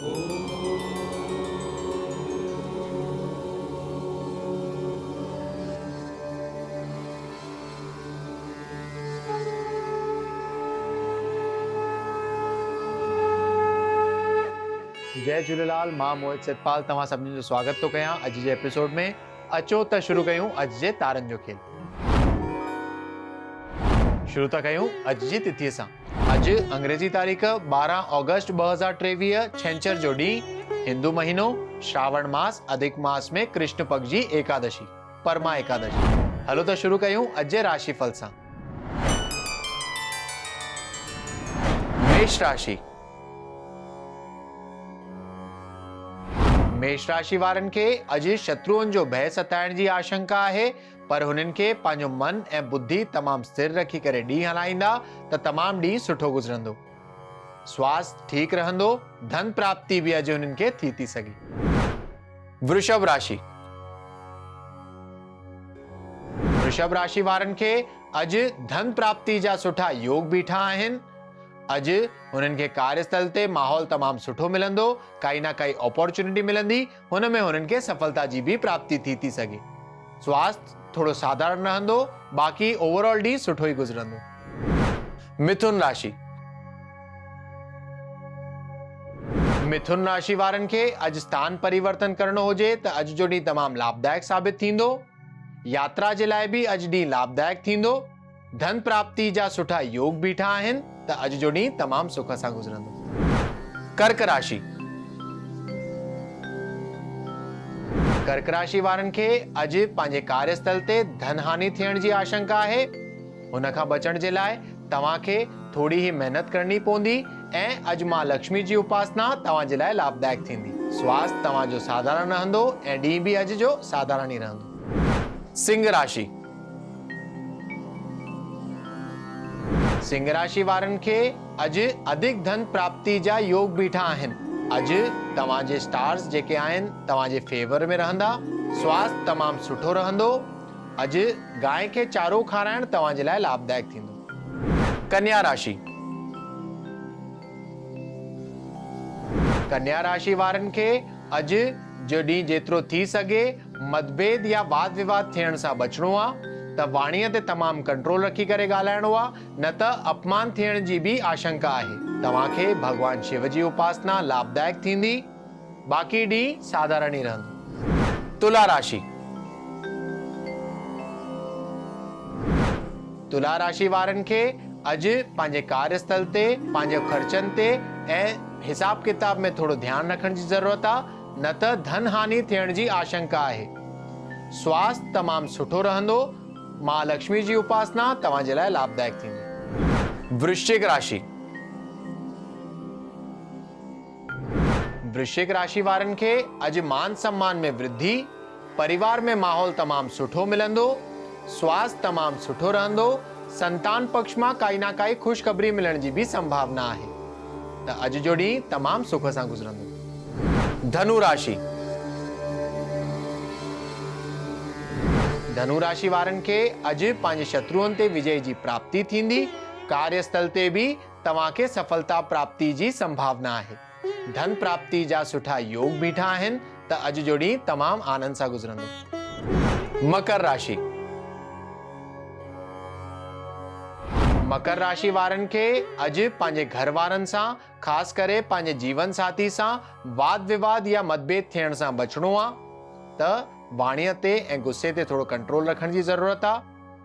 जय झूलेलाल, मां मोहित सतपाल तव्हां सभिनी जो स्वागत थो कयां अॼु जे एपिसोड में। अचो त शुरू कयूं अॼु जे तारनि जो खेल। शुरू था कयूं अॼु जी तिथीअ सां। अॼु अंग्रेजी तारीख़ 12 ऑगस्ट 2023 छंछर जो ॾींहुं, हिंदू महीनो श्रावण मास अधिक मास में कृष्ण पक्ष जी एकादशी परमा एकादशी। हलो त शुरू कयूं अॼु जे राशिफल सां। मेष राशि। मेष राशि वारनि खे अॼु शत्रुअनि जो भय सताइण जी आशंका आहे, पर हुननि खे पंहिंजो मन ऐं बुद्धि तमामु स्थिर रखी करे ॾींहुं हलाईंदा त तमामु ॾींहुं सुठो गुज़रंदो। स्वास्थ्य ठीकु रहंदो, धन प्राप्ति बि अॼु हुननि खे थी सघे। वृषभ राशि। वृषभ राशि वारनि खे अॼु धन प्राप्ति जा सुठा योग बीठा आहिनि। अॼु हुननि खे कार्यस्थल ते माहौल तमामु सुठो मिलंदो, काई ना काई अपॉर्चुनिटी मिलंदी, हुन में हुननि खे सफलता जी भी प्राप्ति थी सघे। स्वास्थ्य थोड़ो साधारण रहंदो, बाक़ी ओवरऑल ॾींहुं सुठो ई गुज़रंदो। मिथुन राशि। मिथुन राशि वारनि खे अॼु स्थान परिवर्तन करणो हुजे त अॼु जो ॾींहुं तमामु लाभदायक साबित थींदो। यात्रा जे लाइ भी अॼु ॾींहुं लाभदायक थींदो। धन प्राप्ति जा सुठा योग बीठा आहिनि त अॼु जो ॾींहुं तमामु सुख सां गुज़रंदो। कर्क राशि। कर्क राशि वारनि खे अॼु पंहिंजे कार्यस्थल ते धन हानि थियण जी आशंका आहे। हुन खां बचण जे लाइ तव्हांखे थोड़ी ही मेहनत करणी पवंदी ऐं अॼु मां लक्ष्मी जी उपासना तव्हां जे लाइ लाभदायक थींदी। स्वास्थ्य तव्हांजो साधारण रहंदो ऐं ॾींहुं भी अॼु जो साधारण ई रहंदो। सिंह राशि। सिंह राशि वारनि खे अॼु अधिक धन प्राप्ति जा योग बीठा आहिनि। अॼु तव्हांजे स्टार्स जेके आहिनि तव्हांजे फेवर में रहंदा। स्वास्थ्य तमामु सुठो रहंदो। अॼु गांइ खे चारो खाराइण तव्हां जे लाइ लाभदायक थींदो। कन्या राशि। कन्या राशि वारनि खे अॼु जो ॾींहुं जेतिरो थी सघे मतभेद या वाद विवाद थियण सां बचणो आहे, त वाणीअ ते तमामु कंट्रोल रखी करे ॻाल्हाइणो आहे, न त अपमान थियण जी भी आशंका आहे। तव्हांखे भगवान शिव जी उपासना लाभदायक थींदी, बाक़ी ॾींहुं साधारण ई रहंदो। तुला राशि। तुला राशि वारनि खे अॼु पंहिंजे कार्यस्थल ते पंहिंजे ख़र्चनि ते ऐं हिसाब किताब में थोड़ो ध्यानु रखण जी ज़रूरत आहे, न त धन हानि थियण जी आशंका आहे। स्वास्थ्य तमामु सुठो रहंदो। मां लक्ष्मी जी उपासना तव्हां जे लाइ लाभदायक थींदी। वृश्चिक राशि। वृश्चिक राशि वारनि खे अॼु मान सम्मान में वृद्धि, परिवार में माहौल तमामु सुठो मिलंदो। स्वास्थ्य तमामु सुठो रहंदो। संतान पक्ष मां काई ना काई ख़ुशख़बरी मिलण जी भी संभावना आहे, त अॼु जो ॾींहुं तमामु सुख सां गुज़रंदो। धनु राशि। धनु राशि वारनि खे अॼु पंहिंजे शत्रुअनि ते विजय जी प्राप्ति थींदी। कार्यस्थल ते भी तव्हांखे सफलता प्राप्ति जी संभावना आहे। धन प्राप्ति जा सुठा योग बीठा आहिनि त अॼु जो ॾींहुं तमामु आनंद सां गुज़रंदो। मकर राशि। मकर राशि वारनि खे अॼु पंहिंजे घर वारनि सां, ख़ासि करे पंहिंजे जीवन साथी सां वाद विवाद या मतभेद थियण सां बचणो आहे, त वाणीअ ते ऐं गुस्से ते थोड़ो कंट्रोल रखण जी ज़रूरत आहे।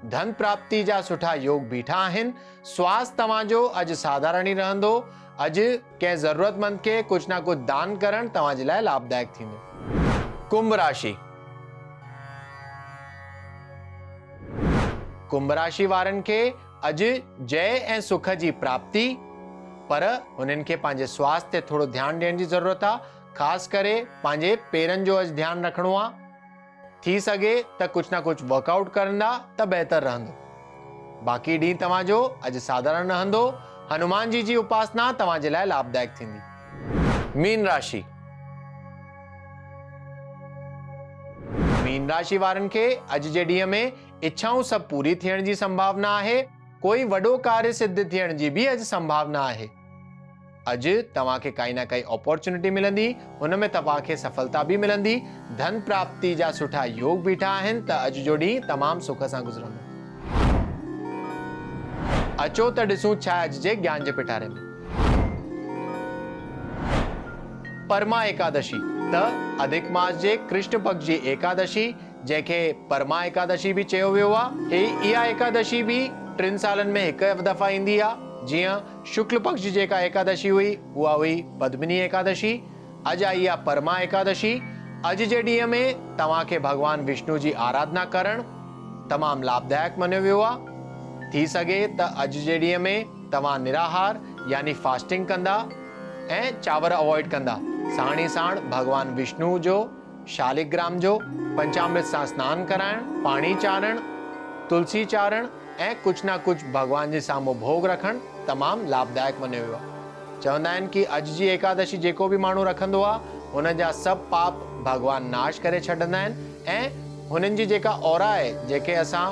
धन प्राप्ति जा सुठा योग बीठा आहिनि। स्वास्थ्य तव्हांजो अॼु साधारण ई रहंदो। अॼु कंहिं ज़रूरतमंद खे कुछ ना कुछ दान करण तव्हां जे लाइ लाभदायक थींदो। कुंभ राशि। कुंभ राशि वारनि खे अॼु जय ऐं सुख जी प्राप्ति, पर हुननि खे पंहिंजे स्वास्थ्य ते थोड़ो ध्यानु ॾियण जी ज़रूरत आहे। ख़ासि करे पंहिंजे पेरनि जो अॼु ध्यानु रखणो आहे। थी सघे त कुछ ना कुछ वर्कआउट करंदा त बेहतर रहंदो। बाक़ी ॾींहुं तव्हांजो अॼु साधारण रहंदो। हनुमान जी उपासना तव्हां जे लाइ लाभदायक थींदी। मीन राशि। मीन राशि वारनि खे अॼु जे ॾींहं में इच्छाऊं सभु पूरी थियण जी संभावना आहे। कोई वॾो कार्य सिद्ध थियण जी भी अॼु संभावना आहे। अॼु तव्हांखे काई न काई अपॉर्चुनिटी मिलंदी, हुन में तव्हांखे सफलता बि मिलंदी, धन प्राप्ति जा सुठा योग बीठा आहिनि, त अॼु जो ॾींहुं तमामु सुख सां गुज़रंदो। अचो त ॾिसूं छा आहे अॼु जे ज्ञान जे पिटारे में। परमा एकादशी त अधिक मास जे कृष्ण पक्ष जी एकादशी, जंहिंखे परमा एकादशी बि चयो वियो आहे। इहा एकादशी बि 3 सालनि में हिकु दफ़ा ईंदी आहे। जीअं शुक्ल पक्ष जी जेका एकादशी हुई उहा हुई पद्मिनी एकादशी, अॼु आई आहे परमा एकादशी। अॼु जे ॾींहं में तव्हांखे भगवान विष्णु जी आराधना करणु तमामु लाभदायक मञियो वियो आहे। थी सघे त अॼु जे ॾींहं में तव्हां निराहार यानी फास्टिंग कंदा ऐं चांवर अवॉइड कंदा। साण ई साण भगवान विष्णु जो शालिग्राम जो पंचामृत सां सनानु कराइणु, पाणी चाढ़णु, तुलसी चाढ़णु ऐं कुझु न कुझु भगवान जे साम्हूं भोग रखणु तमामु लाभदायक मञियो वियो आहे। चवंदा आहिनि कि अॼु जी एकादशी जेको बि माण्हू रखंदो आहे हुन जा सभु पाप भगवान नाश करे छॾंदा आहिनि ऐं हुननि जी जेका औरा आहे, जेके असां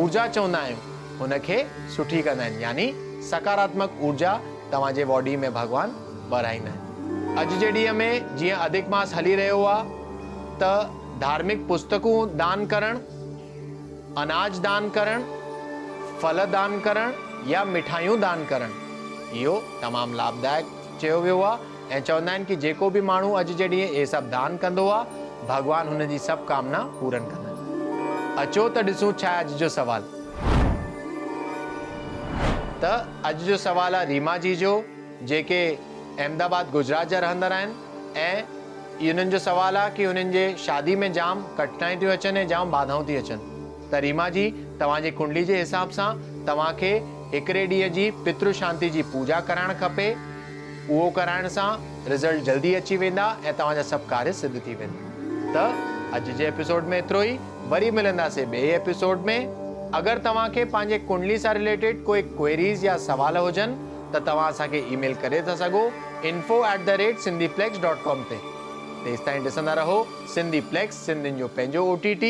ऊर्जा चवंदा आहियूं, हुनखे सुठी कंदा आहिनि, यानी सकारात्मक ऊर्जा तव्हांजे बॉडी में भगवान भराईंदा आहिनि। अॼु जे ॾींहं में जीअं अधिक मास हली रहियो आहे त धार्मिक पुस्तकूं दान करणु, अनाज दान करणु, फल दान करणु या मिठाइयूं दान करणु, इहो तमामु लाभदायक चयो वियो आहे। ऐं चवंदा आहिनि कि जेको बि माण्हू अॼु जे ॾींहुं इहे सभु दान कंदो आहे भगवान हुन जी सभु कामना पूरन कंदा आहिनि। अचो त ॾिसूं छा आहे अॼु जो सुवाल। त अॼु जो सुवाल आहे रीमा जी जो, जेके अहमदाबाद गुजरात जा रहंदड़ आहिनि। ऐं इन्हनि जो सुवाल आहे कि हुननि जे शादी में जाम कठिनाई थियूं अचनि ऐं जाम बाधाऊं थी अचनि। त रीमा जी, तव्हांजी कुंडली जे हिसाब सां तव्हांखे हिकिड़े ॾींहं जी पितृ शांति जी पूजा कराइणु खपे। उहो कराइण सां रिज़ल्ट जल्दी अची वेंदा ऐं तव्हांजा सभु कार्य सिद्ध थी वेंदा। त अॼु जे एपिसोड में एतिरो ई। वरी मिलंदासीं ॿिए एपिसोड में। अगरि तव्हांखे पंहिंजे कुंडली सां रिलेटेड कोई क्वेरीज़ या सवाल हुजनि त तव्हां असांखे ईमेल करे था सघो info@sindhiplex.com ते। तेसिताईं ॾिसंदा रहो सिंधीप्लेक्स, सिंधियुनि जो पंहिंजो OTT।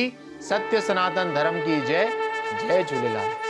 सत्य सनातन धर्म की जय। जय झूलेलाल।